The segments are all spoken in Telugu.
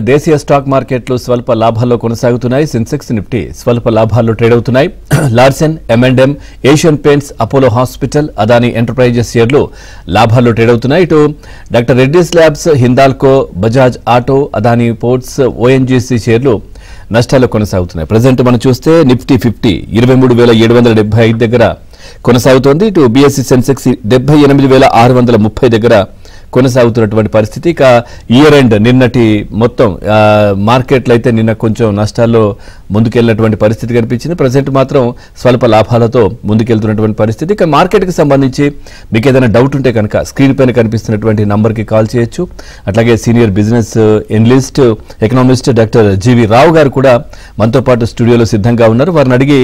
దేశీయ స్టాక్ మార్కెట్లు స్వల్ప లాభాల్లో కొనసాగుతున్నాయి. సెన్సెక్స్ నిఫ్టీ స్వల్ప లాభాల్లో ట్రేడ్ అవుతున్నాయి. Larsen, M&M, Asian Paints, Apollo hospital, Adani enterprises షేర్లు లాభాల్లో ట్రేడ్ అవుతున్నాయి. ఇటు doctor Reddy's labs, Hindalco, Bajaj auto, Adani ports, ONGC షేర్లు నష్టాల్లో కొనసాగుతున్నాయి. ప్రజెంట్ మనం చూస్తే నిఫ్టీ 50 23,775 దగ్గర కొనసాగుతోంది. ఇటు BSE సెన్సెక్స్ 78,630 దగ్గర కొనసాగుతున్నటువంటి పరిస్థితి. ఇక ఇయర్ ఎండ్ నిన్నటి మొత్తం మార్కెట్లు అయితే నిన్న కొంచెం నష్టాల్లో ముందుకెళ్ళినటువంటి పరిస్థితి కనిపించింది. ప్రజెంట్ మాత్రం స్వల్ప లాభాలతో ముందుకెళ్తున్నటువంటి పరిస్థితి. ఇక మార్కెట్కి సంబంధించి మీకు ఏదైనా డౌట్ ఉంటే కనుక స్క్రీన్ పైన కనిపిస్తున్నటువంటి నంబర్కి కాల్ చేయొచ్చు. అట్లాగే senior business analyst, economist doctor G V Rao గారు కూడా మనతో పాటు స్టూడియోలో సిద్ధంగా ఉన్నారు. వారిని అడిగి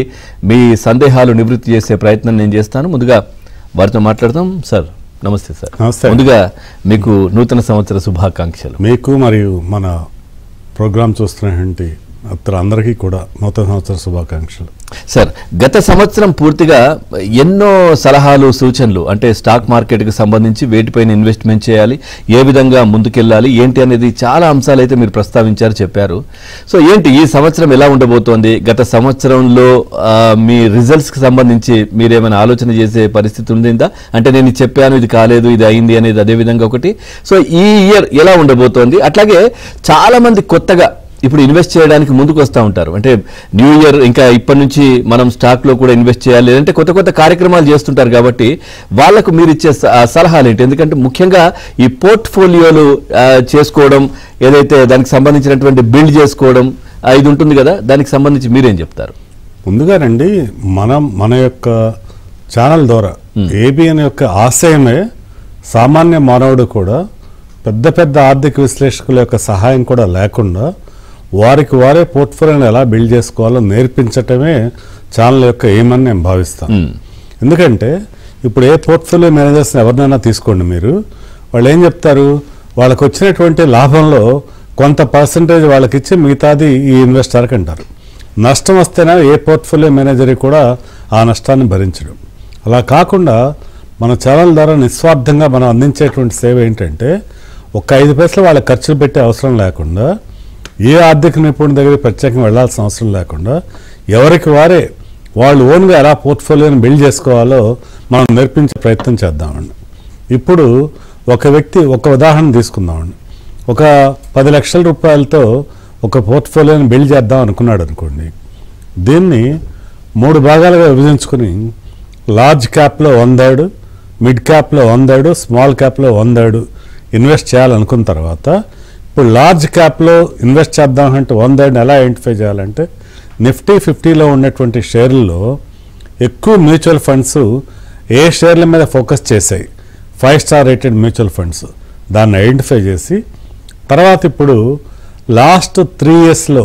మీ సందేహాలు నివృత్తి చేసే ప్రయత్నం నేను చేస్తాను. ముందుగా వారితో మాట్లాడదాం. సార్ నమస్తే. సార్ నమస్తే. ముందుగా మీకు నూతన సంవత్సర శుభాకాంక్షలు. మీకు మరియు మన ప్రోగ్రామ్ చూస్తున్నటువంటి అందరికీ కూడా నూతన సంవత్సర శుభాకాంక్షలు. సార్, గత సంవత్సరం పూర్తిగా ఎన్నో సలహాలు, సూచనలు అంటే స్టాక్ మార్కెట్కి సంబంధించి వేటిపైన ఇన్వెస్ట్మెంట్ చేయాలి, ఏ విధంగా ముందుకెళ్ళాలి, ఏంటి అనేది చాలా అంశాలు అయితే మీరు ప్రస్తావించారు, చెప్పారు. సో ఏంటి ఈ సంవత్సరం ఎలా ఉండబోతోంది? గత సంవత్సరంలో మీ రిజల్ట్స్కి సంబంధించి మీరేమైనా ఆలోచన చేసే పరిస్థితి ఉందా? అంటే నేను ఇది చెప్పాను, ఇది కాలేదు, ఇది అయింది అనేది అదే విధంగా ఒకటి. సో ఈ ఇయర్ ఎలా ఉండబోతోంది? అట్లాగే చాలా మంది కొత్తగా ఇప్పుడు ఇన్వెస్ట్ చేయడానికి ముందుకు వస్తూ ఉంటారు. అంటే న్యూ ఇయర్ ఇంకా ఇప్పటి నుంచి మనం స్టాక్లో కూడా ఇన్వెస్ట్ చేయాలి, లేదంటే కొత్త కొత్త కార్యక్రమాలు చేస్తుంటారు. కాబట్టి వాళ్లకు మీరు ఇచ్చే సలహాలు ఏంటి? ఎందుకంటే ముఖ్యంగా ఈ పోర్ట్ఫోలియోలు చేసుకోవడం, ఏదైతే దానికి సంబంధించినటువంటి బిల్డ్ చేసుకోవడం ఇది ఉంటుంది కదా, దానికి సంబంధించి మీరేం చెప్తారు? ముందుగానండి మన యొక్క ఛానల్ ద్వారా ABN యొక్క ఆశయమే సామాన్య మానవుడు కూడా పెద్ద పెద్ద ఆర్థిక విశ్లేషకుల యొక్క సహాయం కూడా లేకుండా వారికి వారే పోర్ట్ఫోలియోని ఎలా బిల్డ్ చేసుకోవాలో నేర్పించటమే ఛానల్ యొక్క ఏమని నేను భావిస్తాను. ఎందుకంటే ఇప్పుడు ఏ పోర్ట్ఫోలియో మేనేజర్స్ని ఎవరినైనా తీసుకోండి, మీరు వాళ్ళు ఏం చెప్తారు, వాళ్ళకు వచ్చినటువంటి లాభంలో కొంత పర్సంటేజ్ వాళ్ళకి ఇచ్చి మిగతాది ఈ ఇన్వెస్టర్కి అంటారు. నష్టం వస్తేనే ఏ పోర్ట్ఫోలియో మేనేజర్ కూడా ఆ నష్టాన్ని భరించడం. అలా కాకుండా మన ఛానల్ ద్వారా నిస్వార్థంగా మనం అందించేటువంటి సేవ ఏంటంటే ఒక 5 పైసలు వాళ్ళకి ఖర్చు పెట్టే అవసరం లేకుండా, ఏ ఆర్థిక నిపుణుడి దగ్గర ప్రత్యేకంగా వెళ్లాల్సిన అవసరం లేకుండా ఎవరికి వారే వాళ్ళు ఓన్గా ఎలా పోర్ట్ఫోలియోని బిల్డ్ చేసుకోవాలో మనం నేర్పించే ప్రయత్నం చేద్దామండి. ఇప్పుడు ఒక ఉదాహరణ తీసుకుందామండి. ఒక 10 లక్షల రూపాయలతో ఒక పోర్ట్ఫోలియోని బిల్డ్ చేద్దాం అనుకున్నాడు అనుకోండి. దీన్ని 3 భాగాలుగా విభజించుకుని లార్జ్ క్యాప్లో 1/3, మిడ్ క్యాప్లో 1/3, స్మాల్ క్యాప్లో 1/3 ఇన్వెస్ట్ చేయాలనుకున్న తర్వాత ఇప్పుడు లార్జ్ క్యాప్లో ఇన్వెస్ట్ చేద్దామంటే 1/3 ఎలా ఐడెంటిఫై చేయాలంటే నిఫ్టీ 50లో ఉన్నటువంటి షేర్లలో ఎక్కువ మ్యూచువల్ ఫండ్స్ ఏ షేర్ల మీద ఫోకస్ చేశాయి, 5 స్టార్ రేటెడ్ మ్యూచువల్ ఫండ్స్, దాన్ని ఐడెంటిఫై చేసి తర్వాత ఇప్పుడు లాస్ట్ 3 ఇయర్స్లో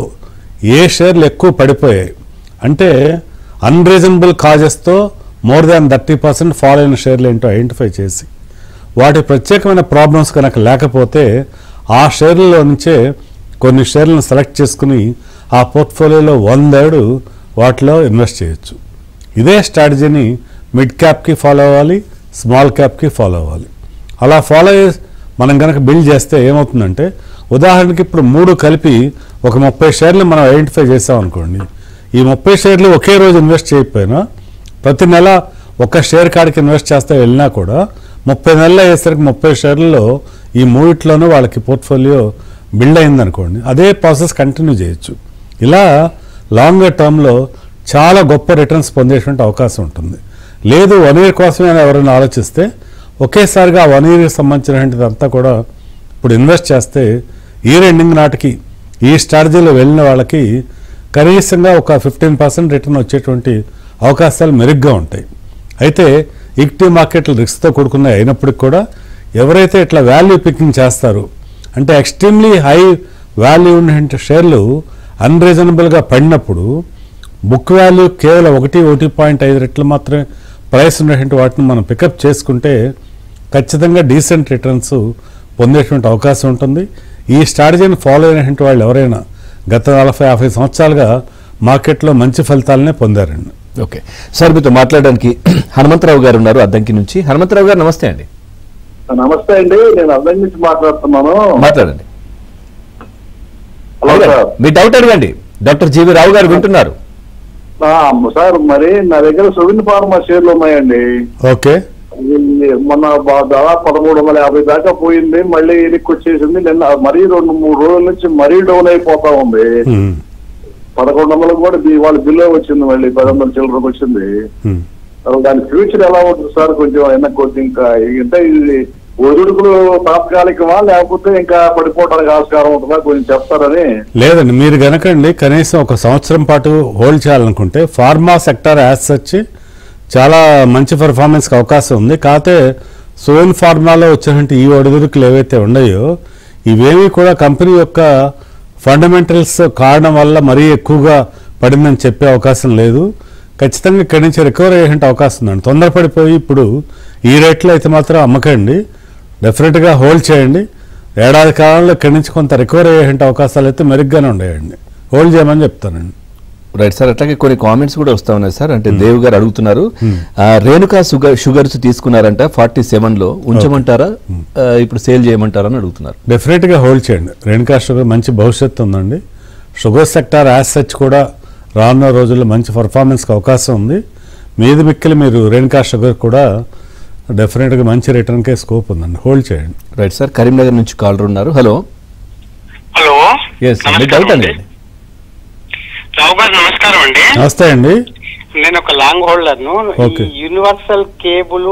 ఏ షేర్లు ఎక్కువ పడిపోయాయి అంటే అన్రీజనబుల్ కాజెస్తో మోర్ దాన్ 30% ఫాల్ అయిన షేర్లు ఏంటో ఐడెంటిఫై చేసి వాటి ప్రత్యేకమైన ప్రాబ్లమ్స్ కనుక లేకపోతే ఆ షేర్లలో నుంచే కొన్ని షేర్లను సెలెక్ట్ చేసుకుని ఆ పోర్ట్ఫోలియోలో 1/3 వాటిలో ఇన్వెస్ట్ చేయొచ్చు. ఇదే స్ట్రాటజీని మిడ్ క్యాప్కి ఫాలో అవ్వాలి, స్మాల్ క్యాప్కి ఫాలో అవ్వాలి. అలా ఫాలో అయ్యి మనం కనుక బిల్డ్ చేస్తే ఏమవుతుందంటే ఉదాహరణకి ఇప్పుడు 3 కలిపి ఒక 30 షేర్లు మనం ఐడెంటిఫై చేసామనుకోండి. ఈ 30 షేర్లు ఒకే రోజు ఇన్వెస్ట్ చేయకపోయినా ప్రతి నెల ఒక షేర్ కాడికి ఇన్వెస్ట్ చేస్తే వెళ్ళినా కూడా 30 నెలలు అయ్యేసరికి 30 షేర్లలో ఈ 3 వాళ్ళకి పోర్ట్ఫోలియో బిల్డ్ అయిందనుకోండి, అదే ప్రాసెస్ కంటిన్యూ చేయొచ్చు. ఇలా లాంగర్ టర్మ్లో చాలా గొప్ప రిటర్న్స్ పొందేటువంటి అవకాశం ఉంటుంది. లేదు 1 ఇయర్ కోసమే ఎవరైనా ఆలోచిస్తే ఒకేసారిగా 1 ఇయర్కి సంబంధించినటువంటిది అంతా కూడా ఇప్పుడు ఇన్వెస్ట్ చేస్తే ఇయర్ ఎండింగ్ నాటికి ఈ స్ట్రాటజీలో వెళ్ళిన వాళ్ళకి కనీసంగా ఒక 15% రిటర్న్ వచ్చేటువంటి అవకాశాలు మెరుగ్గా ఉంటాయి. అయితే ఈక్విటీ మార్కెట్లు రిస్క్తో కూడుకున్నాయి అయినప్పటికీ కూడా ఎవరైతే ఇట్లా వాల్యూ పికింగ్ చేస్తారో అంటే ఎక్స్ట్రీమ్లీ హై వాల్యూ ఉన్న షేర్లు అన్రీజనబుల్గా పడినప్పుడు బుక్ వాల్యూ కేవలం 1.5 రెట్లు మాత్రమే ప్రైస్ ఉన్నటువంటి వాటిని మనం పికప్ చేసుకుంటే ఖచ్చితంగా డీసెంట్ రిటర్న్స్ పొందేటువంటి అవకాశం ఉంటుంది. ఈ స్ట్రాటజీని ఫాలో అయినటువంటి వాళ్ళు ఎవరైనా గత 40-50 సంవత్సరాలుగా మార్కెట్లో మంచి ఫలితాలనే పొందారండి. ఓకే సార్, మీతో మాట్లాడడానికి హనుమంతరావు గారు ఉన్నారు అద్దంకి నుంచి. హనుమంతరావు గారు నమస్తే అండి. నమస్తే అండి, నేను అద్దంకి నుంచి మాట్లాడుతున్నాను. మాట్లాడండి. అడగండి, మీ డౌట్ అడగండి. డాక్టర్ జీవి రావు గారు వింటున్నారు. సార్ మరి నా దగ్గర సువిన్ ఫార్మా షేర్లు ఉన్నాయండి. ఓకే. మొన్న దాదాపు 1350 దాకా పోయింది, మళ్ళీ ఎనికి వచ్చేసింది. నిన్న మరీ 2-3 రోజుల నుంచి మరీ డౌన్ అయిపోతా ఉంది. 1100 కూడా వాళ్ళ బిల్లో వచ్చింది, మళ్ళీ 1100 చిల్లరకు వచ్చింది. దాని ఫ్యూచర్ ఎలా ఉంటుంది సార్? కొంచెం అయినా కొంచెం ఇంకా అంటే ఇది ఒదుడుకులు తాత్కాలికమా లేకపోతే ఇంకా పడిపోవడానికి ఆస్కారం ఉంటుందా కొంచెం చెప్తారని. లేదండి, మీరు కనుకండి కనీసం 1 సంవత్సరం పాటు హోల్డ్ చేయాలనుకుంటే ఫార్మా సెక్టర్ యాజ్ సచ్ చాలా మంచి పర్ఫార్మెన్స్కి అవకాశం ఉంది. కాకపోతే సోన్ ఫార్మాలో వచ్చినటువంటి ఈ ఒడిదుడుకులు ఏవైతే ఉన్నాయో ఇవేమీ కూడా కంపెనీ యొక్క ఫండమెంటల్స్ కారణం వల్ల మరీ ఎక్కువగా పడిందని చెప్పే అవకాశం లేదు. ఖచ్చితంగా ఇక్కడి నుంచి రికవర్ అయ్యే అవకాశం ఉందండి. తొందరపడిపోయి ఇప్పుడు ఈ రేట్లో అయితే మాత్రం అమ్మకండి, డెఫినెట్గా హోల్డ్ చేయండి. ఏడాది కాలంలో ఇక్కడి నుంచి కొంత రికవర్ అయ్యే అవకాశాలు అయితే మెరుగ్గానే ఉన్నాయండి, హోల్డ్ చేయమని చెప్తానండి. Right sir. అట్లాగే కొన్ని కామెంట్స్ కూడా వస్తా ఉన్నాయి సార్. అంటే దేవ్ గారు అడుగుతున్నారు, రేణుకా షుగర్స్ తీసుకున్నారంట 47లో, ఉంచమంటారా ఇప్పుడు సేల్ చేయమంటారా అని అడుగుతున్నారు. డెఫినెట్గా హోల్డ్ చేయండి. రేణుకా షుగర్ మంచి భవిష్యత్తు ఉందండి. షుగర్ సెక్టార్ యాజ్ సచ్ కూడా రానున్న రోజుల్లో మంచి పర్ఫార్మెన్స్కి అవకాశం ఉంది. మీది మిక్కిలి మీరు రేణుకా షుగర్ కూడా డెఫినెట్గా మంచి రిటర్న్కే స్కోప్ ఉందండి, హోల్డ్ చేయండి. Right sir. కరీంనగర్ నుంచి కాలర్ ఉన్నారు. హలో. హలో. ఎస్ మీ డౌట్ అండి. రావు గారు నమస్కారం అండి. నమస్తే అండి. నేను ఒక లాంగ్ హోల్డర్ను. యూనివర్సల్ కేబుల్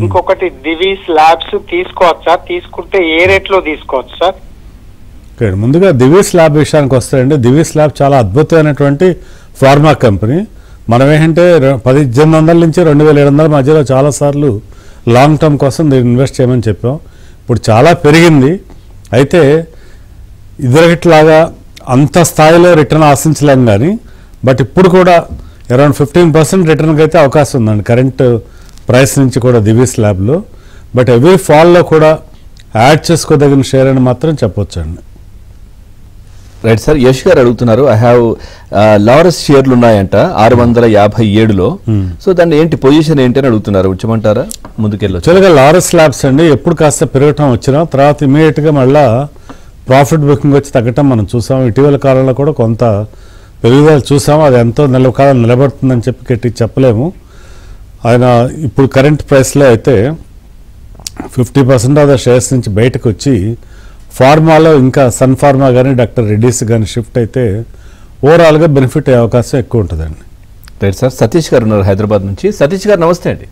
ఇంకొకటి దివీస్ ల్యాబ్స్ తీసుకోవచ్చా? తీసుకుంటే ఏ రేట్ లో తీసుకోవచ్చు సార్? ముందుగా దివీస్ ల్యాబ్ విషయానికి వస్తాయండి. దివీస్ ల్యాబ్ చాలా అద్భుతమైనటువంటి ఫార్మా కంపెనీ. మనం ఏంటంటే 1800 నుంచి 2700 మధ్యలో చాలాసార్లు లాంగ్ టర్మ్ కోసం దీన్ని ఇన్వెస్ట్ చేయమని చెప్పాం. ఇప్పుడు చాలా పెరిగింది. అయితే ఇదివరట్లాగా అంత స్థాయిలో రిటర్న్ ఆశించలేం కానీ, బట్ ఇప్పుడు కూడా అరౌండ్ 15% రిటర్న్కి అయితే అవకాశం ఉందండి కరెంట్ ప్రైస్ నుంచి కూడా దివీస్ ల్యాబ్లో. బట్ ఎవ్రీ ఫాల్లో కూడా యాడ్ చేసుకోదగిన షేర్ అని మాత్రం చెప్పొచ్చండి. Right sir. యష్ గారు అడుగుతున్నారు, ఐ హ్యావ్ లారస్ షేర్లు ఉన్నాయంట 657లో. సో దాన్ని ఏంటి పొజిషన్ ఏంటి అని అడుగుతున్నారు, ఉంచమంటారా ముందుకెళ్ళొచ్చు? యాక్చువల్గా లారస్ ల్యాబ్స్ అండి ఎప్పుడు కాస్త పెరగటం వచ్చినా తర్వాత ఇమీడియట్గా మళ్ళీ ప్రాఫిట్ బుకింగ్ వచ్చి తగ్గటం మనం చూసాం. ఇటీవల కాలంలో కూడా కొంత పెరుగుదల చూసాము. అది ఎంతో నిలవకాలం నిలబడుతుందని చెప్పి గట్టి చెప్పలేము. ఆయన ఇప్పుడు కరెంట్ ప్రైస్లో అయితే 50% ఆఫ్ ద షేర్స్ నుంచి బయటకు వచ్చి ఫార్మాలో ఇంకా సన్ ఫార్మా కానీ డాక్టర్ రెడ్డీస్ కానీ షిఫ్ట్ అయితే ఓవరాల్గా బెనిఫిట్ అయ్యే అవకాశం ఎక్కువ ఉంటుందండి. Right sir. సతీష్ గారు ఉన్నారు హైదరాబాద్ నుంచి. సతీష్ గారు నమస్తే అండి.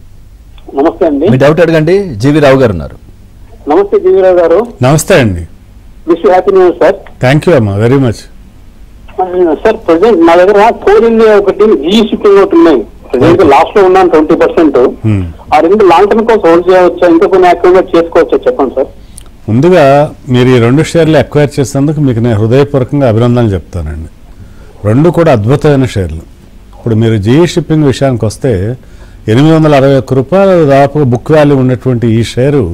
నమస్తే అండి. మీ డౌట్ అడగండి. జీవి రావు గారు ఉన్నారు. నమస్తే జీవీరావు గారు. నమస్తే అండి. Wish happy new year sir. Thank you అమ్మా, వెరీ మచ్. సార్ ప్రజెంట్ మా దగ్గర కోల్ ఇండియా ఒకటి, జీఈ షిప్పింగ్ ఒకటి ఉన్నాయి. ప్రజెంట్ లాస్ట్ లో ఉన్నాను 20%. ఆ రెండు లాంగ్ టర్మ్ కోసం హోల్డ్ చేయవచ్చా, ఇంకా కొన్ని యాక్టివేట్ చేసుకోవచ్చా చెప్పండి సార్. ముందుగా మీరు ఈ 2 షేర్లు అక్వైర్ చేసినందుకు మీకు నేను హృదయపూర్వకంగా అభినందనలు చెప్తానండి. 2 కూడా అద్భుతమైన షేర్లు. ఇప్పుడు మీరు జీఈ షిప్పింగ్ విషయానికి వస్తే 861 రూపాయలు దాదాపు బుక్ వాల్యూ ఉన్నటువంటి ఈ షేరు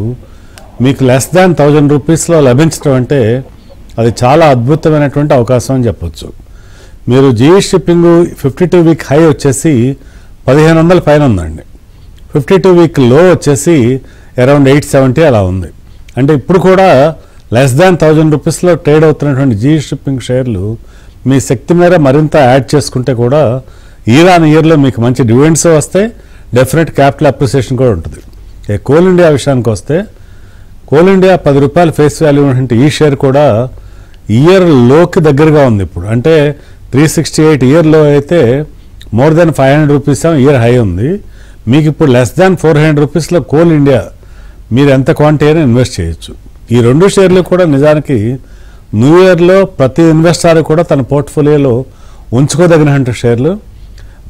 మీకు లెస్ దాన్ 1000 రూపీస్లో లభించడం అంటే అది చాలా అద్భుతమైనటువంటి అవకాశం అని చెప్పొచ్చు. మీరు జీఈ షిప్పింగ్ 52 వీక్ హై వచ్చేసి 1500 పైన ఉందండి. 52 వీక్ లో వచ్చేసి అరౌండ్ 870 అలా ఉంది. అంటే ఇప్పుడు కూడా లెస్ దాన్ 1000 రూపీస్లో ట్రేడ్ అవుతున్నటువంటి జీఈ షిప్పింగ్ షేర్లు మీ శక్తి మేర మరింత యాడ్ చేసుకుంటే కూడా ఇయర్లో మీకు మంచి డివిడెండ్స్ వస్తాయి, డెఫినెట్ క్యాపిటల్ అప్రిసియేషన్ కూడా ఉంటుంది. కోల్ ఇండియా విషయానికి వస్తే కోల్ ఇండియా 10 రూపాయల ఫేస్ వాల్యూ ఉన్నటువంటి ఈ షేర్ కూడా ఇయర్ లోకి దగ్గరగా ఉంది. ఇప్పుడు అంటే 368 ఇయర్లో అయితే more than 500 rupees year high ఉంది. మీకు ఇప్పుడు లెస్ దాన్ 400 రూపీస్లో కోల్ ఇండియా మీరు ఎంత క్వాంటిటీ అయినా ఇన్వెస్ట్ చేయొచ్చు. ఈ 2 షేర్లు కూడా నిజానికి న్యూ ఇయర్లో ప్రతి ఇన్వెస్టర్ కూడా తన పోర్ట్ఫోలియోలో ఉంచుకోదగిన షేర్లు.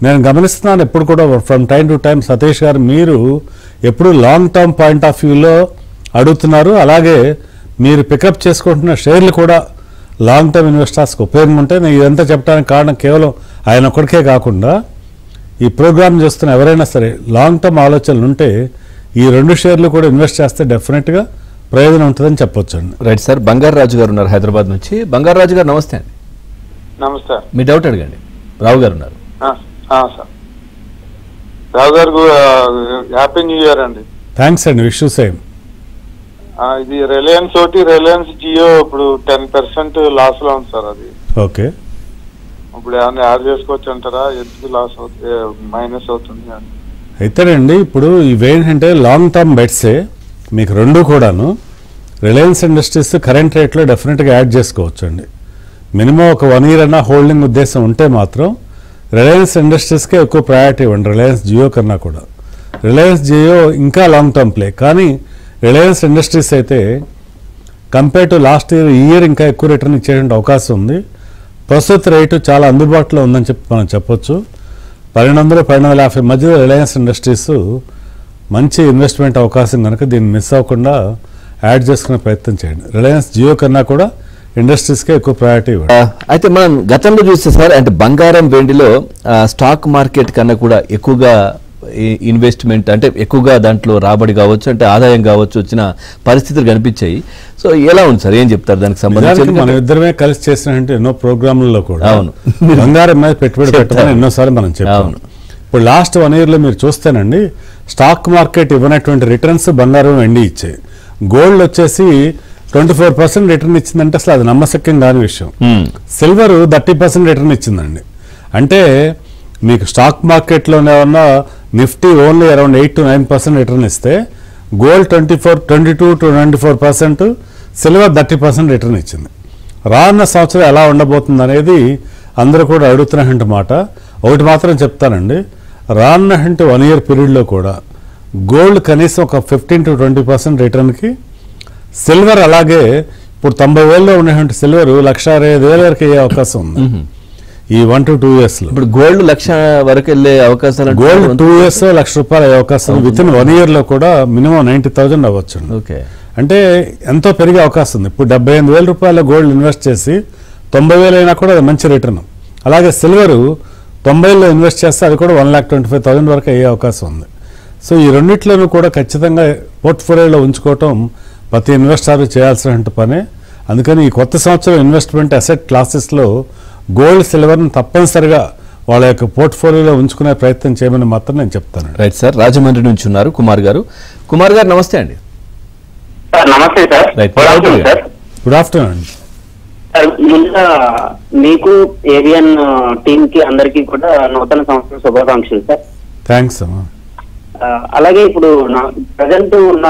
నేను గమనిస్తున్నాను ఎప్పుడు కూడా from time to time Satish గారు మీరు ఎప్పుడు లాంగ్ టర్మ్ పాయింట్ ఆఫ్ వ్యూలో అడుగుతున్నారు. అలాగే మీరు పికప్ చేసుకుంటున్న షేర్లు కూడా లాంగ్ టర్మ్ ఇన్వెస్టర్స్కి ఉపయోగం ఉంటాయి. నేను ఇదంతా చెప్పడానికి కారణం కేవలం ఆయన ఒక్కడికే కాకుండా ఈ ప్రోగ్రామ్ చేస్తున్న ఎవరైనా సరే లాంగ్ టర్మ్ ఆలోచనలు ఉంటే ఈ 2 షేర్లు కూడా ఇన్వెస్ట్ చేస్తే డెఫినెట్గా ప్రయోజనం ఉంటుందని చెప్పొచ్చండి. Right sir. బంగారు రాజు గారు ఉన్నారు హైదరాబాద్ నుంచి. బంగారు రాజు గారు నమస్తే అండి. నమస్తే. మీ డౌట్ అడగండి. రావు గారు ఉన్నారు. సార్ రావు గారు హ్యాపీ న్యూ ఇయర్ అండి. థ్యాంక్స్ అండి. Wish you same. ఇది రిలయన్స్ ఒకటి, రిలయన్స్ జియో ఇప్పుడు 10% లాస్ లో ఉంది సార్. అది ఓకే, ఇప్పుడు ఏమన్నా యాడ్ చేసుకోవచ్చు అంటారా? ఎందుకు లాస్ అవుతుంది, మైనస్ అవుతుంది అని? అయితేనండి ఇప్పుడు ఇవేంటంటే లాంగ్ టర్మ్ బెట్సే మీకు రెండు కూడాను. రిలయన్స్ ఇండస్ట్రీస్ కరెంట్ రేట్లో డెఫినెట్గా యాడ్ చేసుకోవచ్చు అండి. మినిమం ఒక 1 year అన్నా హోల్డింగ్ ఉద్దేశం ఉంటే మాత్రం రిలయన్స్ ఇండస్ట్రీస్కే ఎక్కువ ప్రయారిటీ ఇవ్వండి, రిలయన్స్ జియో కన్నా కూడా. రిలయన్స్ జియో ఇంకా లాంగ్ టర్మ్ ప్లే, కానీ రిలయన్స్ ఇండస్ట్రీస్ అయితే కంపేర్ టు లాస్ట్ ఇయర్ ఇంకా ఎక్కువ రిటర్న్ ఇచ్చేటువంటి అవకాశం ఉంది. ప్రస్తుత రేటు చాలా అందుబాటులో ఉందని చెప్పి మనం చెప్పొచ్చు. 1200-1250 మధ్యలో రిలయన్స్ ఇండస్ట్రీస్ మంచి ఇన్వెస్ట్మెంట్ అవకాశం కనుక దీన్ని మిస్ అవ్వకుండా యాడ్ చేసుకునే ప్రయత్నం చేయండి. రిలయన్స్ జియో కన్నా కూడా ఇండస్ట్రీస్కే ఎక్కువ ప్రయారిటీ ఇవ్వండి. అయితే మనం గతంలో చూస్తే సార్, అంటే బంగారం వెండిలో స్టాక్ మార్కెట్ కన్నా కూడా ఎక్కువగా ఇన్వెస్ట్మెంట్, అంటే ఎక్కువగా దాంట్లో రాబడి కావచ్చు, అంటే ఆదాయం కావచ్చు వచ్చిన పరిస్థితులు కనిపించాయి. సో ఎలా ఉంది సార్, ఏం చెప్తారు దానికి సంబంధించి? మనం ఇద్దరమే కలిసి చేసినట్టు ఎన్నో ప్రోగ్రాంలలో కూడా బంగారం మీద పెట్టుబడి పెట్టమని ఎన్నోసార్లు మనం చెప్పాము. ఇప్పుడు లాస్ట్ 1 yearలో మీరు చూస్తేనండి స్టాక్ మార్కెట్ ఇవ్వనటువంటి రిటర్న్స్ బంగారం వెండి ఇచ్చాయి. గోల్డ్ వచ్చేసి 24% రిటర్న్ ఇచ్చిందంటే అసలు అది నమ్మశక్యం కాని విషయం. సిల్వర్ 30% రిటర్న్ ఇచ్చిందండి. అంటే మీకు స్టాక్ మార్కెట్లోనే ఉన్న Nifty only around 8 to 9% return ఇస్తే గోల్డ్ 22 to 24%, సిల్వర్ 30% రిటర్న్ ఇచ్చింది. రానున్న సంవత్సరం ఎలా ఉండబోతుంది అనేది అందరూ కూడా అడుగుతున్నటువంటి మాట. ఒకటి మాత్రం చెప్తానండి, రానున్న 1 year పీరియడ్లో కూడా గోల్డ్ కనీసం ఒక 15 to 20% రిటర్న్కి, సిల్వర్ అలాగే ఇప్పుడు 90,000లో ఉన్నటువంటి సిల్వర్ 1,65,000 వరకు అయ్యే అవకాశం ఉంది ఈ 1 to 2 years లో. ఇప్పుడు గోల్డ్ 1,00,000 వరకు వెళ్ళే అవకాశాలు, గోల్డ్ 2 years ₹1,00,000 అయ్యే అవకాశం, విత్ ఇన్ 1 year లో కూడా మినిమం 90,000 అవ్వచ్చు. ఓకే, అంటే ఎంతో పెరిగే అవకాశం ఉంది. ఇప్పుడు ₹75,000 గోల్డ్ ఇన్వెస్ట్ చేసి 90,000 అయినా కూడా అది మంచి రిటర్న్. అలాగే సిల్వర్ 90లో ఇన్వెస్ట్ చేస్తే అది కూడా 1,25,000 వరకు అయ్యే అవకాశం ఉంది. సో ఈ రెండిట్లను కూడా ఖచ్చితంగా పోర్ట్ఫోలియోలో ఉంచుకోవటం ప్రతి ఇన్వెస్టర్ చేయాల్సిన పనే. అందుకని ఈ కొత్త సంవత్సరం ఇన్వెస్ట్మెంట్ అసెట్ క్లాసెస్లో గోల్డ్, సిల్వర్ని తప్పనిసరిగా వాళ్ళ యొక్క పోర్ట్ఫోలియోలో ఉంచుకునే ప్రయత్నం చేయమని మాత్రం నేను చెప్తాను. రైట్ సార్, రాజమండ్రి నుంచి ఉన్నారు కుమార్ గారు. కుమార్ గారు నమస్తే అండి. నమస్తే సార్. గుడ్ ఆఫ్టర్నూన్ అండి. ముందుగా మీకు ఏవియన్ టీమ్ కి అందరికీ కూడా నూతన సంవత్సరం శుభాకాంక్షలు సార్. థ్యాంక్స్ అమ్మా. అలాగే ఇప్పుడు ప్రజెంట్ ఉన్న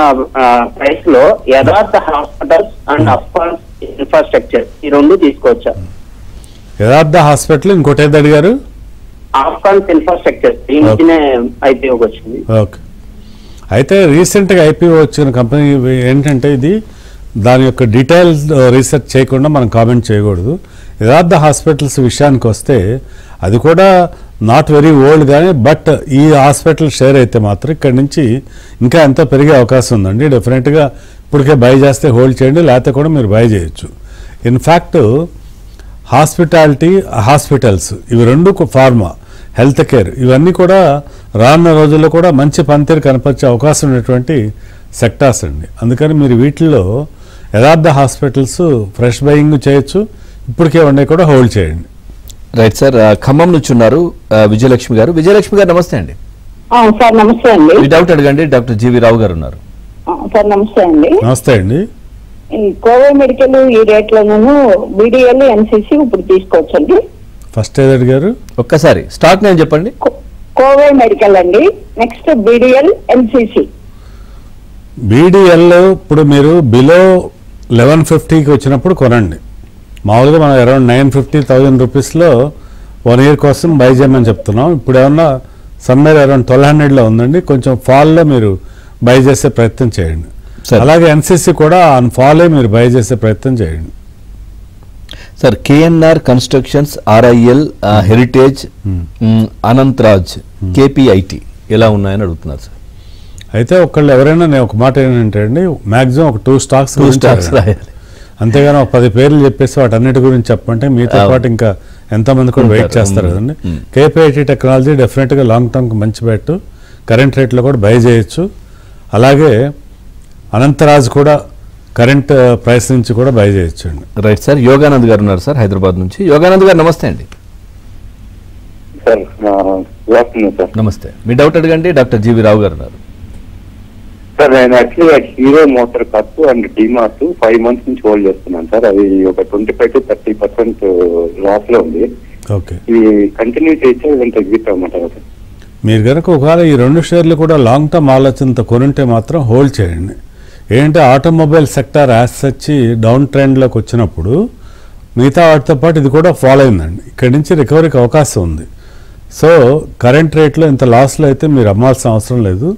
ప్రైస్ లో యథార్థ హాస్పిటల్స్ అండ్ అఫ్కాన్స్ ఇన్ఫ్రాస్ట్రక్చర్ ఈ రెండు తీసుకోవచ్చా? యథార్థ హాస్పిటల్, ఇంకోటి ఏది అడిగారు? అఫ్కాన్స్ ఇన్ఫ్రాస్ట్రక్చర్ ఈ మధ్యనే ఐపీఓ వచ్చింది. ఓకే, అయితే రీసెంట్గా ఐపీఓ వచ్చిన కంపెనీ ఏంటంటే ఇది దాని యొక్క డీటెయిల్స్ రీసెర్చ్ చేయకుండా మనం కామెంట్ చేయకూడదు. యథార్థ హాస్పిటల్స్ విషయానికి వస్తే అది కూడా నాట్ వెరీ ఓల్డ్ కానీ, బట్ ఈ హాస్పిటల్ షేర్ అయితే మాత్రం ఇక్కడి నుంచి ఇంకా ఎంతో పెరిగే అవకాశం ఉందండి. డెఫినెట్గా ఇప్పటికే బై చేస్తే హోల్డ్ చేయండి, లేకపోతే కూడా మీరు బై చేయొచ్చు. ఇన్ఫ్యాక్ట్ హాస్పిటాలిటీ, హాస్పిటల్స్ ఇవి రెండు, ఫార్మా, హెల్త్ కేర్ ఇవన్నీ కూడా రానున్న రోజుల్లో కూడా మంచి పనితీరు కనపరిచే అవకాశం ఉన్నటువంటి సెక్టార్స్ అండి. అందుకని మీరు వీటిల్లో యథార్థ హాస్పిటల్స్ ఫ్రెష్ బయింగ్ చేయొచ్చు, ఇప్పటికే ఉన్నాయి కూడా హోల్డ్ చేయండి. రైట్ సార్, ఖమ్మం నుంచి ఉన్నారు విజయలక్ష్మి గారు. విజయలక్ష్మి గారు నమస్తే అండి. సార్ నమస్తే అండి. ఈ డౌట్ అడగండి, డాక్టర్ జీవి రావు గారు ఉన్నారు. సార్ నమస్తే అండి. నమస్తే అండి. ఈ కోవై మెడికల్ ఈ రేట్ లోనూ బీడీఎల్ ఎన్సీసీ ఇప్పుడు తీసుకోవచ్చండి? ఫస్ట్ ఏది అడిగారు? ఒక్కసారి స్టాక్ నేను చెప్పండి. కోవై మెడికల్ అండి, నెక్స్ట్ బీడీఎల్ ఎన్సీసీ. బీడీఎల్ ఇప్పుడు మీరు బిలో 1150కి వచ్చినప్పుడు కొనండి. మామూలుగా మనం అరౌండ్ 950,000 రూపీస్లో 1 year కోసం బై చేయమని చెప్తున్నాం. ఇప్పుడు ఏమన్నా సమ్మేర్ అరౌండ్ 1200లో ఉందండి, కొంచెం ఫాల్లో మీరు బై చేసే ప్రయత్నం చేయండి. అలాగే ఎన్సీసీ కూడా ఆన్ ఫాలే మీరు బై చేసే ప్రయత్నం చేయండి. Sir, KNR constructions, RIL, heritage, Anantharaj, KPIT ఎలా ఉన్నాయని అడుగుతున్నారు సార్. అయితే ఒకళ్ళు ఎవరైనా నేను ఒక మాట ఏంటంటే అండి, మ్యాక్సిమం ఒక 2 స్టాక్స్ రాయాలి, అంతేగాని ఒక 10 పేర్లు చెప్పేసి వాటన్నిటి గురించి చెప్పంటే మీతో పాటు ఇంకా ఎంతమంది కూడా వెయిట్ చేస్తారు కదండి. కేపీఐటీ టెక్నాలజీ డెఫినెట్గా లాంగ్ టర్మ్కి మంచి బెట్, కరెంట్ రేట్లో కూడా బై చేయొచ్చు. అలాగే అనంతరాజ్ కూడా కరెంట్ ప్రైస్ నుంచి కూడా బై చేయొచ్చు అండి. రైట్ సార్, యోగానంద్ గారు ఉన్నారు సార్ హైదరాబాద్ నుంచి. యోగానంద్ గారు నమస్తే అండి. సార్, నమస్తే. మీ డౌట్ అడగండి, డాక్టర్ జీవి రావు గారు ఉన్నారు. సార్ నేను యాక్చువల్గా hero motor cup and DMart 5 months నుంచి హోల్డ్ చేస్తున్నాను సార్. అది ఒక 25 to 30% లాస్ లో ఉంది. ఓకే, ఇది కంటిన్యూ చేస్తే ఇదంతా ఎగ్జిట్ అవ్వమంటారు సార్. మీరు కనుక ఒకవేళ ఈ 2 షేర్లు కూడా లాంగ్ టర్మ్ ఆలోచనతో కొనుంటే మాత్రం హోల్డ్ చేయండి. ఏంటంటే ఆటోమొబైల్ సెక్టార్ యాజ్ వచ్చి డౌన్ ట్రెండ్లోకి వచ్చినప్పుడు మిగతా వాటితో పాటు ఇది కూడా ఫాలో అయిందండి. ఇక్కడి నుంచి రికవరీకి అవకాశం ఉంది. సో కరెంట్ రేట్లో ఇంత లాస్లో అయితే మీరు అమ్మాల్సిన అవసరం లేదు,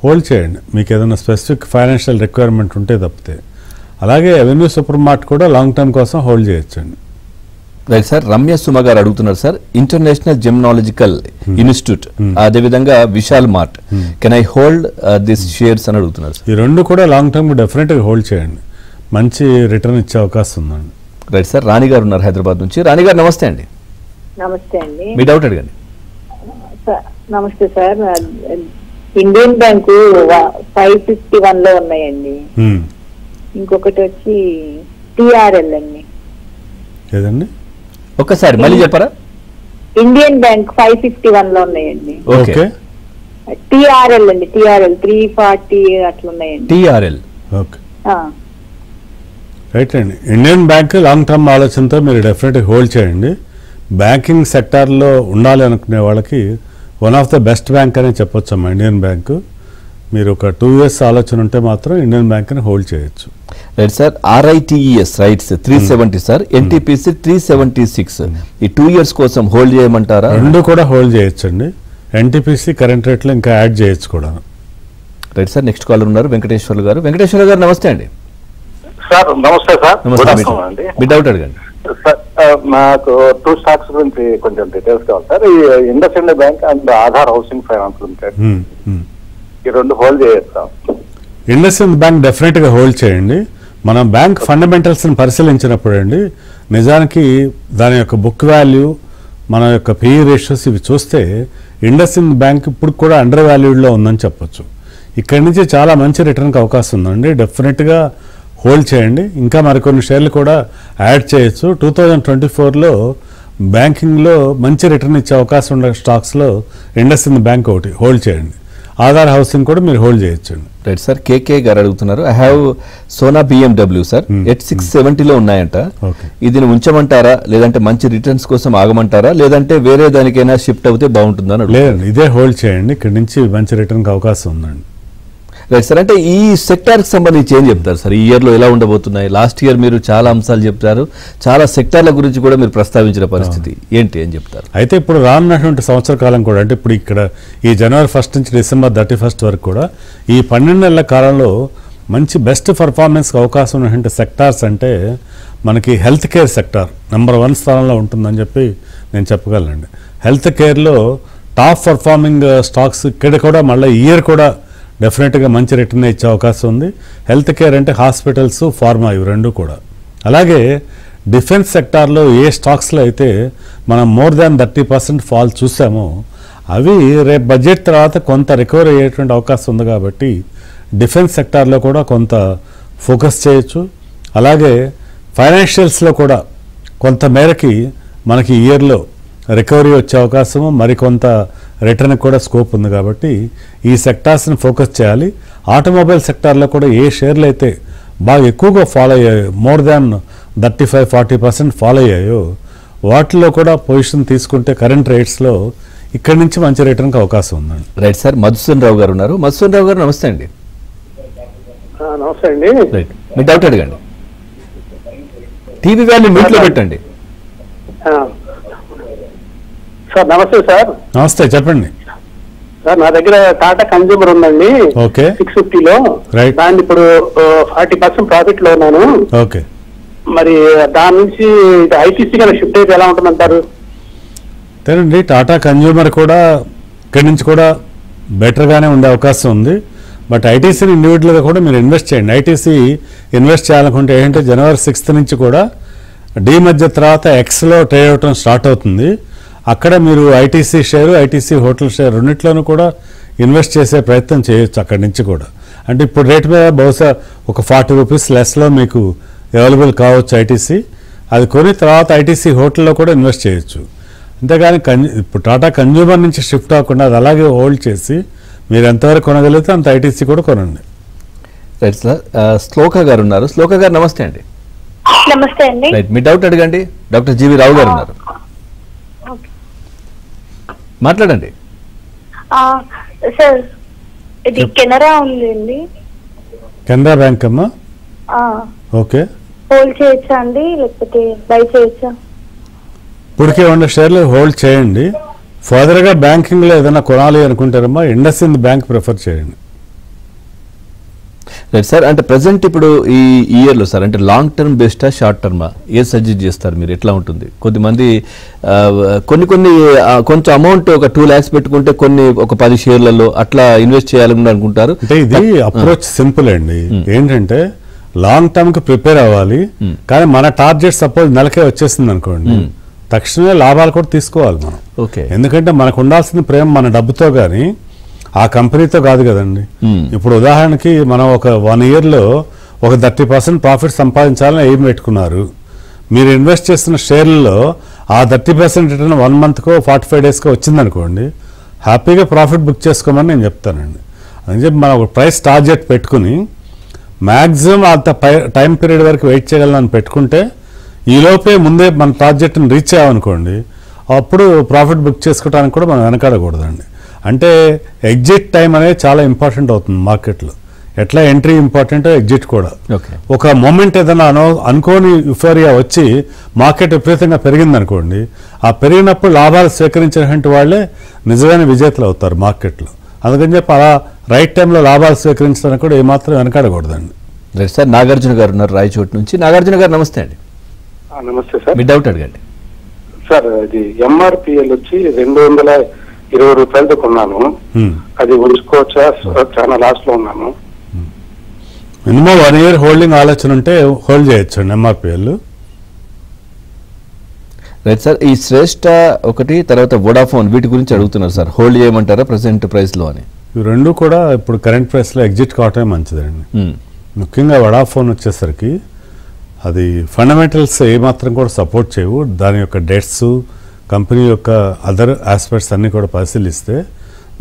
హోల్డ్ చేయండి. మీకు ఏదైనా స్పెసిఫిక్ ఫైనాన్షియల్ రిక్వైర్మెంట్ ఉంటే తప్పితే. అలాగే అవెన్యూ సూపర్ మార్ట్ కూడా లాంగ్ టర్మ్ కోసం హోల్డ్ చేయొచ్చండి. రైట్ సార్, రమ్య సుమ గారు అడుగుతున్నారు సార్, ఇంటర్నేషనల్ జిమ్నాలజికల్ ఇన్స్టిట్యూట్ అదేవిధంగా Vishal mart, can I hold this shares అని అడుగుతున్నారు సార్. ఈ 2 కూడా లాంగ్ టర్మ్ డెఫినెట్గా హోల్డ్ చేయండి, మంచి రిటర్న్ ఇచ్చే అవకాశం ఉందండి. రైట్ సార్, రాణి గారు ఉన్నారు హైదరాబాద్ నుంచి. రాణి గారు నమస్తే అండి. నమస్తే అండి. మీ డౌట్ అడగండి. నమస్తే సార్. ఇండియన్ బ్యాంకు 551 లో ఉన్నాయండి. ఇంకొకటి వచ్చి టిఆర్ఎల్ అండి. ఏదండి? ఒక్కసారి మళ్ళీ చెప్పరా? ఇండియన్ బ్యాంక్ 551 లో ఉన్నాయండి. ఓకే, టిఆర్ఎల్ అండి, టిఆర్ఎల్ 340 అట్లా ఉన్నాయండి. టిఆర్ఎల్ ఓకే, రైట్ అండి. ఇండియన్ బ్యాంక్ లాంగ్ టర్మ్ ఆలోచనతో మీరు డెఫినెట్గా హోల్డ్ చేయండి. బ్యాంకింగ్ సెక్టార్లో ఉండాలి అనుకునే వాళ్ళకి one of the best bank అనే చెప్పొచ్చు అమ్మా ఇండియన్ బ్యాంకు. మీరు ఒక 2 years ఆలోచన ఉంటే మాత్రం ఇండియన్ బ్యాంక్ని హోల్డ్ చేయొచ్చు. Right sir, R I T E S RITES 370 sir, NTPC 376, ఈ 2 years కోసం హోల్డ్ చేయమంటారా? 2 కూడా హోల్డ్ చేయొచ్చండి. ఎన్టీపీసీ కరెంట్ రేట్లో ఇంకా యాడ్ చేయొచ్చు కూడా. రైట్ సార్, నెక్స్ట్ కాలర్ ఉన్నారు వెంకటేశ్వర్లు గారు. వెంకటేశ్వర్లు గారు నమస్తే అండి. సార్ నమస్తే సార్. నమస్తే అండి, మీ డౌట్ అడగండి. సార్ నాకు 2 స్టాక్స్ గురించి కొంచెం డీటెయిల్స్ కావాలి సార్. ఈ IndusInd bank and Aadhaar housing finance limited, ఈ 2 హోల్డ్ చేయొచ్చు. ఇండస్ఇండ్ బ్యాంక్ డెఫినెట్గా హోల్డ్ చేయండి. మనం బ్యాంక్ ఫండమెంటల్స్ని పరిశీలించినప్పుడు అండి, నిజానికి దాని యొక్క బుక్ వాల్యూ, మన యొక్క పిఈ రేషియోస్ ఇవి చూస్తే ఇండస్ఇండ్ బ్యాంక్ ఇప్పుడు కూడా అండర్ వాల్యూడ్లో ఉందని చెప్పొచ్చు. ఇక్కడి నుంచి చాలా మంచి రిటర్న్కి అవకాశం ఉందండి. డెఫినెట్గా హోల్డ్ చేయండి. ఇంకా మరికొన్ని షేర్లు కూడా యాడ్ చేయొచ్చు. 2024లో బ్యాంకింగ్లో మంచి రిటర్న్ ఇచ్చే అవకాశం ఉన్న స్టాక్స్లో ఇండస్ఇండ్ బ్యాంక్ ఒకటి హోల్డ్ చేయండి. ఆధార్ హౌసింగ్ కూడా మీరు హోల్డ్ చేయొచ్చండి. రైట్ సార్, కేకే గారు అడుగుతున్నారు, I have Sona BMW sir, 670లో ఉన్నాయంట. ఇది ఉంచమంటారా, లేదంటే మంచి రిటర్న్స్ కోసం ఆగమంటారా, లేదంటే వేరే దానికైనా షిఫ్ట్ అవుతే బాగుంటుందని? లేదండి, ఇదే హోల్డ్ చేయండి. ఇక్కడి నుంచి మంచి రిటర్న్కి అవకాశం ఉందండి. రైట్ సార్, అంటే ఈ సెక్టార్కి సంబంధించి ఏం చెప్తారు సార్? ఈ ఇయర్లో ఎలా ఉండబోతున్నాయి? లాస్ట్ ఇయర్ మీరు చాలా అంశాలు చెప్తారు, చాలా సెక్టార్ల గురించి కూడా మీరు ప్రస్తావించిన పరిస్థితి ఏంటి ఏం చెప్తారు? అయితే ఇప్పుడు రానున్నటువంటి సంవత్సర కాలం కూడా, అంటే ఇప్పుడు ఇక్కడ ఈ January 1st నుంచి December 31st వరకు కూడా ఈ 12 నెలల కాలంలో మంచి బెస్ట్ పర్ఫార్మెన్స్కి అవకాశం ఉన్నటువంటి సెక్టార్స్ అంటే మనకి హెల్త్ కేర్ సెక్టార్ నెంబర్ 1 స్థానంలో ఉంటుందని చెప్పి నేను చెప్పగలనండి. హెల్త్ కేర్లో టాప్ పర్ఫార్మింగ్ స్టాక్స్ ఇక్కడ కూడా మళ్ళీ ఇయర్ కూడా డెఫినెట్గా మంచి రిటర్న్ ఇచ్చే అవకాశం ఉంది. హెల్త్ కేర్ అంటే హాస్పిటల్స్, ఫార్మా, ఇవి 2 కూడా. అలాగే డిఫెన్స్ సెక్టార్లో ఏ స్టాక్స్లో అయితే మనం మోర్ దాన్ 30% ఫాల్ చూసామో అవి రేపు బడ్జెట్ తర్వాత కొంత రికవరీ అయ్యేటువంటి అవకాశం ఉంది. కాబట్టి డిఫెన్స్ సెక్టార్లో కూడా కొంత ఫోకస్ చేయొచ్చు. అలాగే ఫైనాన్షియల్స్లో కూడా కొంత మేరకి మనకి ఇయర్లో రికవరీ వచ్చే అవకాశము, మరికొంత రిటర్న్ కూడా స్కోప్ ఉంది. కాబట్టి ఈ సెక్టార్స్ని ఫోకస్ చేయాలి. ఆటోమొబైల్ సెక్టార్లో కూడా ఏ షేర్లు అయితే బాగా ఎక్కువగా ఫాలో అయ్యాయో, మోర్ దాన్ 35-40% ఫాలో అయ్యాయో వాటిలో కూడా పొజిషన్ తీసుకుంటే కరెంట్ రేట్స్లో ఇక్కడి నుంచి మంచి రిటర్న్కి అవకాశం ఉందండి. రైట్ సార్, మధుసూదన్ రావు గారు ఉన్నారు. మధుసూదన్ రావు గారు నమస్తే అండి. నమస్తే అండి. రైట్, మీ డౌట్ అడగండి. టీవీ వాల్యూ మ్యూట్లో పెట్టండి. సార్ నమస్తే సార్. నమస్తే, చెప్పండి సార్. నా దగ్గర టాటా కన్జ్యూమర్ ఉందండి, ఓకే, 650లో. రైట్, దాన్ని ఇప్పుడు 40% ప్రాఫిట్ లో ఉన్నాను. ఓకే, మరి దాని నుంచి ఐటీసీ గారు షిఫ్ట్ అయితే ఎలా ఉంటుందంటారు? అంతేనండి. టాటా కన్జ్యూమర్ కూడా ఇక్కడి నుంచి కూడా బెటర్గానే ఉండే అవకాశం ఉంది. బట్ ఐటీసీని ఇండివిజువల్గా కూడా మీరు ఇన్వెస్ట్ చేయండి. ఐటీసీ ఇన్వెస్ట్ చేయాలనుకుంటే ఏంటంటే January 6th నుంచి కూడా డి మధ్య తర్వాత ఎక్స్లో ట్రేడ్ అవటం స్టార్ట్ అవుతుంది. అక్కడ మీరు ITC share, ITC hotel share రెండిట్లోనూ కూడా ఇన్వెస్ట్ చేసే ప్రయత్నం చేయొచ్చు. అక్కడి నుంచి కూడా అంటే ఇప్పుడు రేట్ మీద బహుశా ఒక 40 రూపీస్ లెస్లో మీకు అవైలబుల్ కావచ్చు ఐటీసీ. అది కొని తర్వాత ఐటీసీ హోటల్లో కూడా ఇన్వెస్ట్ చేయొచ్చు. అంతేగాని ఇప్పుడు టాటా కన్జ్యూమర్ నుంచి షిఫ్ట్ అవ్వకుండా అది అలాగే హోల్డ్ చేసి మీరు ఎంతవరకు కొనగలిగితే అంత ఐటీసీ కూడా కొనండి. రైట్ సార్, శ్లోక గారు ఉన్నారు. శ్లోక గారు నమస్తే అండి. నమస్తే అండి. రైట్, మీ డౌట్ అడగండి. డాక్టర్ జీవి రావు గారు ఉన్నారు, మాట్లాడండి. సార్ ఇది కెనరా ఉందండి. కెనరా బ్యాంక్ అమ్మా. ఓకే, హోల్డ్ చేయొచ్చా అండి లేకపోతే బై చేయొచ్చా? ఇప్పటికే ఉన్న షేర్లు హోల్డ్ చేయండి. ఫర్దర్గా బ్యాంకింగ్లో ఏదైనా కొనాలి అనుకుంటారమ్మా ఇండస్ఇండ్ బ్యాంక్ ప్రిఫర్ చేయండి. రైట్ సార్, అంటే ప్రజెంట్ ఇప్పుడు ఈ ఇయర్లో సార్ అంటే లాంగ్ టర్మ్ బెస్టా షార్ట్ టర్మా ఏ సజెస్ట్ చేస్తారు మీరు? ఎట్లా ఉంటుంది? కొద్దిమంది కొంచెం అమౌంట్ ఒక 2 lakhs పెట్టుకుంటే కొన్ని ఒక 10 షేర్లలో అట్లా ఇన్వెస్ట్ చేయాలని అనుకుంటారు. అంటే ఇది అప్రోచ్ సింపుల్ అండి. ఏంటంటే లాంగ్ టర్మ్ కి ప్రిపేర్ అవ్వాలి, కానీ మన టార్గెట్ సపోజ్ నెలకే వచ్చేసింది అనుకోండి, తక్షణమే లాభాలు కూడా తీసుకోవాలి మనం. ఓకే, ఎందుకంటే మనకు ఉండాల్సిన ప్రేమ మన డబ్బుతో కానీ ఆ కంపెనీతో కాదు కదండి. ఇప్పుడు ఉదాహరణకి మనం ఒక 1 yearలో ఒక 30% ప్రాఫిట్ సంపాదించాలని ఎయిమ్ పెట్టుకున్నారు. మీరు ఇన్వెస్ట్ చేస్తున్న షేర్లలో ఆ 30% రిటర్న్ 1 monthకో 45 daysకో వచ్చిందనుకోండి, హ్యాపీగా ప్రాఫిట్ బుక్ చేసుకోమని నేను చెప్తానండి. అని చెప్పి మనం ఒక ప్రైస్ టార్గెట్ పెట్టుకుని మ్యాక్సిమం అంత టైం పీరియడ్ వరకు వెయిట్ చేయగలని పెట్టుకుంటే ఈలోపే ముందే మన టార్గెట్ని రీచ్ అయ్యామనుకోండి, అప్పుడు ప్రాఫిట్ బుక్ చేసుకోవడానికి కూడా మనం వెనకాడకూడదండి. అంటే ఎగ్జిట్ టైం అనేది చాలా ఇంపార్టెంట్ అవుతుంది మార్కెట్లో. ఎట్లా ఎంట్రీ ఇంపార్టెంట్, ఎగ్జిట్ కూడా. ఒక మూమెంట్ ఏదైనా అనుకోని యుఫోరియా వచ్చి మార్కెట్ విపరీతంగా పెరిగిందనుకోండి, ఆ పెరిగినప్పుడు లాభాలు స్వీకరించినటువంటి వాళ్ళే నిజమైన విజేతలు అవుతారు మార్కెట్లో. అందుకని చెప్పి అలా రైట్ టైంలో లాభాలు స్వీకరించడానికి కూడా ఏమాత్రం వెనకాడకూడదండి. రైట్ సార్, నాగార్జున గారు ఉన్నారు రాయచోటి నుంచి. నాగార్జున గారు నమస్తే అండి. నమస్తే సార్. మీ డౌట్ అడగండి. సార్ అది ఎంఆర్పిఎల్ వచ్చి 220 రూపాయలతో కొన్నాను, అది ఉంచుకోవచ్చా? చాలా లాస్ లో ఉన్నాను. మినిమం 1 year హోల్డింగ్ ఆలోచన ఉంటే హోల్డ్ చేయొచ్చండి ఎంఆర్పిఎల్. రైట్ సార్, ఈ శ్రేష్ఠ ఒకటి తర్వాత వోడాఫోన్ వీటి గురించి అడుగుతున్నారు సార్, హోల్డ్ చేయమంటారా ప్రెసెంట్ ప్రైస్ లో అని? ఇవి రెండు కూడా ఇప్పుడు కరెంట్ ప్రైస్ లో ఎగ్జిట్ కావటమే మంచిదండి. ముఖ్యంగా వోడాఫోన్ వచ్చేసరికి అది ఫండమెంటల్స్ ఏమాత్రం కూడా సపోర్ట్ చేయవు. దాని యొక్క డెట్స్, కంపెనీ యొక్క అదర్ ఆస్పెక్ట్స్ అన్నీ కూడా పరిశీలిస్తే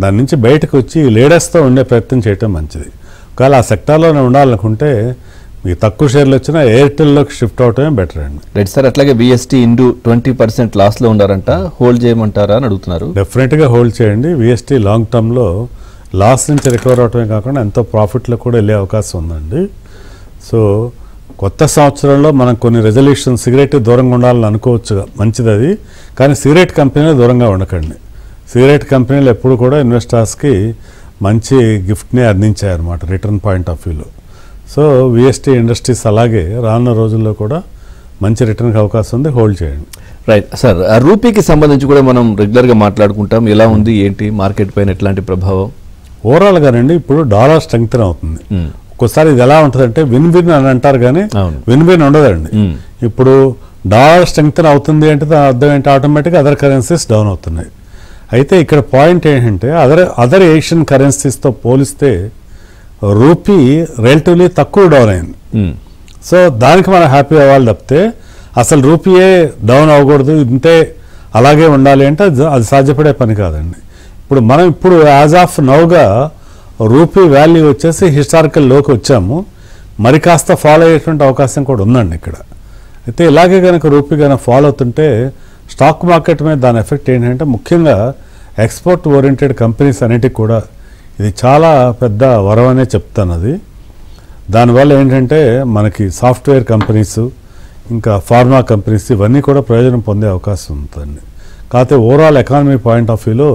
దాని నుంచి బయటకు వచ్చి లీడర్స్తో ఉండే ప్రయత్నం చేయటం మంచిది. ఒకవేళ ఆ సెక్టార్లోనే ఉండాలనుకుంటే మీకు తక్కువ షేర్లు వచ్చినా ఎయిర్టెల్లోకి షిఫ్ట్ అవటమే బెటర్ అండి. రైట్ సార్, అట్లాగే విఎస్టీ ఇండు 20% లాస్లో ఉన్నారంట, హోల్డ్ చేయమంటారా అని అడుగుతున్నారు. డెఫినెట్గా హోల్డ్ చేయండి. విఎస్టీ లాంగ్ టర్మ్లో లాస్ నుంచి రికవర్ అవటమే కాకుండా ఎంతో ప్రాఫిట్లో కూడా వెళ్ళే అవకాశం ఉందండి. సో కొత్త సంవత్సరంలో మనం కొన్ని రెజల్యూషన్ సిగరెట్ దూరంగా ఉండాలని అనుకోవచ్చు, మంచిది అది. కానీ సిగరెట్ కంపెనీలు దూరంగా ఉండకండి. సిగరెట్ కంపెనీలు ఎప్పుడు కూడా ఇన్వెస్టర్స్కి మంచి గిఫ్ట్ని అందించాయన్నమాట రిటర్న్ పాయింట్ ఆఫ్ వ్యూలో. సో విఎస్టీ ఇండస్ట్రీస్ అలాగే రానున్న రోజుల్లో కూడా మంచి రిటర్న్కి అవకాశం ఉంది, హోల్డ్ చేయండి. రైట్ సార్, రూపీకి సంబంధించి కూడా మనం రెగ్యులర్గా మాట్లాడుకుంటాం. ఎలా ఉంది ఏంటి మార్కెట్ పైన ఎట్లాంటి ప్రభావం? ఓవరాల్గానండి ఇప్పుడు డాలర్ స్ట్రెంగ్తన్ అవుతుంది. ఒక్కోసారి ఇది ఎలా ఉంటుందంటే విన్ విన్ అని అంటారు, కానీ విన్ విన్ ఉండదండి. ఇప్పుడు డాలర్ స్ట్రెంగ్తన్ అవుతుంది అంటే దాని అర్థం ఏంటి, ఆటోమేటిక్గా అదర్ కరెన్సీస్ డౌన్ అవుతున్నాయి. అయితే ఇక్కడ పాయింట్ ఏంటంటే అదర్ ఏషియన్ కరెన్సీస్తో పోలిస్తే రూపీ రిలేటివ్లీ తక్కువ డౌన్ అయింది. సో దానికి మనం హ్యాపీ అవ్వాలి తప్పితే అసలు రూపీయే డౌన్ అవ్వకూడదు, ఇంతే అలాగే ఉండాలి అంటే అది సాధ్యపడే పని కాదండి. ఇప్పుడు యాజ్ ఆఫ్ నౌగా రూపీ వాల్యూ వచ్చేసి హిస్టారికల్ లోకి వచ్చాము, మరి కాస్త ఫాలో అయ్యేటువంటి అవకాశం కూడా ఉందండి ఇక్కడ. అయితే ఇలాగే కనుక రూపీ కనుక ఫాలో అవుతుంటే స్టాక్ మార్కెట్ మీద దాని ఎఫెక్ట్ ఏంటంటే ముఖ్యంగా ఎక్స్పోర్ట్ ఓరియంటెడ్ కంపెనీస్ అన్నిటికి కూడా ఇది చాలా పెద్ద వరం అనే చెప్తాను. అది దానివల్ల ఏంటంటే మనకి సాఫ్ట్వేర్ కంపెనీస్ ఇంకా ఫార్మా కంపెనీస్ ఇవన్నీ కూడా ప్రయోజనం పొందే అవకాశం ఉంటుందండి. కాకపోతే ఓవరాల్ ఎకానమీ పాయింట్ ఆఫ్ వ్యూలో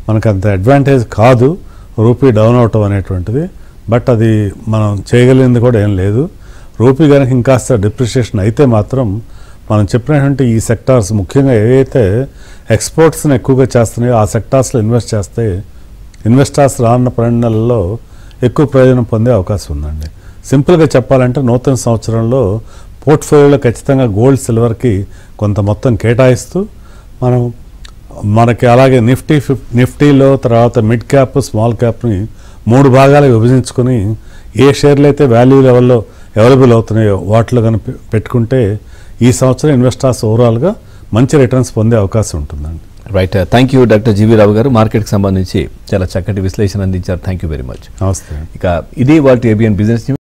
మనకు అంత అడ్వాంటేజ్ కాదు రూపీ డౌన్ అవటం అనేటువంటిది. బట్ అది మనం చేయగలిగింది కూడా ఏం లేదు. రూపీ కనుక ఇంకాస్త డిప్రిషియేషన్ అయితే మాత్రం మనం చెప్పినటువంటి ఈ సెక్టార్స్ ముఖ్యంగా ఏవైతే ఎక్స్పోర్ట్స్ని ఎక్కువగా చేస్తున్నాయో ఆ సెక్టార్స్లో ఇన్వెస్ట్ చేస్తే ఇన్వెస్టర్స్ రానున్న 12 నెలల్లో ఎక్కువ ప్రయోజనం పొందే అవకాశం ఉందండి. సింపుల్గా చెప్పాలంటే నూతన సంవత్సరంలో పోర్ట్ఫోలియోలో ఖచ్చితంగా గోల్డ్ సిల్వర్కి కొంత మొత్తం కేటాయిస్తూ మనకి అలాగే నిఫ్టీలో తర్వాత మిడ్ క్యాప్ స్మాల్ క్యాప్ని 3 భాగాలు విభజించుకొని ఏ షేర్లు అయితే వాల్యూ లెవెల్లో అవైలబుల్ అవుతున్నాయో వాటిలో కనుక పెట్టుకుంటే ఈ సంవత్సరం ఇన్వెస్టర్స్ ఓవరాల్గా మంచి రిటర్న్స్ పొందే అవకాశం ఉంటుందండి. Right, thank you doctor G V Rao గారు. మార్కెట్కి సంబంధించి చాలా చక్కటి విశ్లేషణ అందించారు. Thank you very much. నమస్తే. ఇక ఇది వాటి ఏబిఎన్ బిజినెస్ న్యూస్.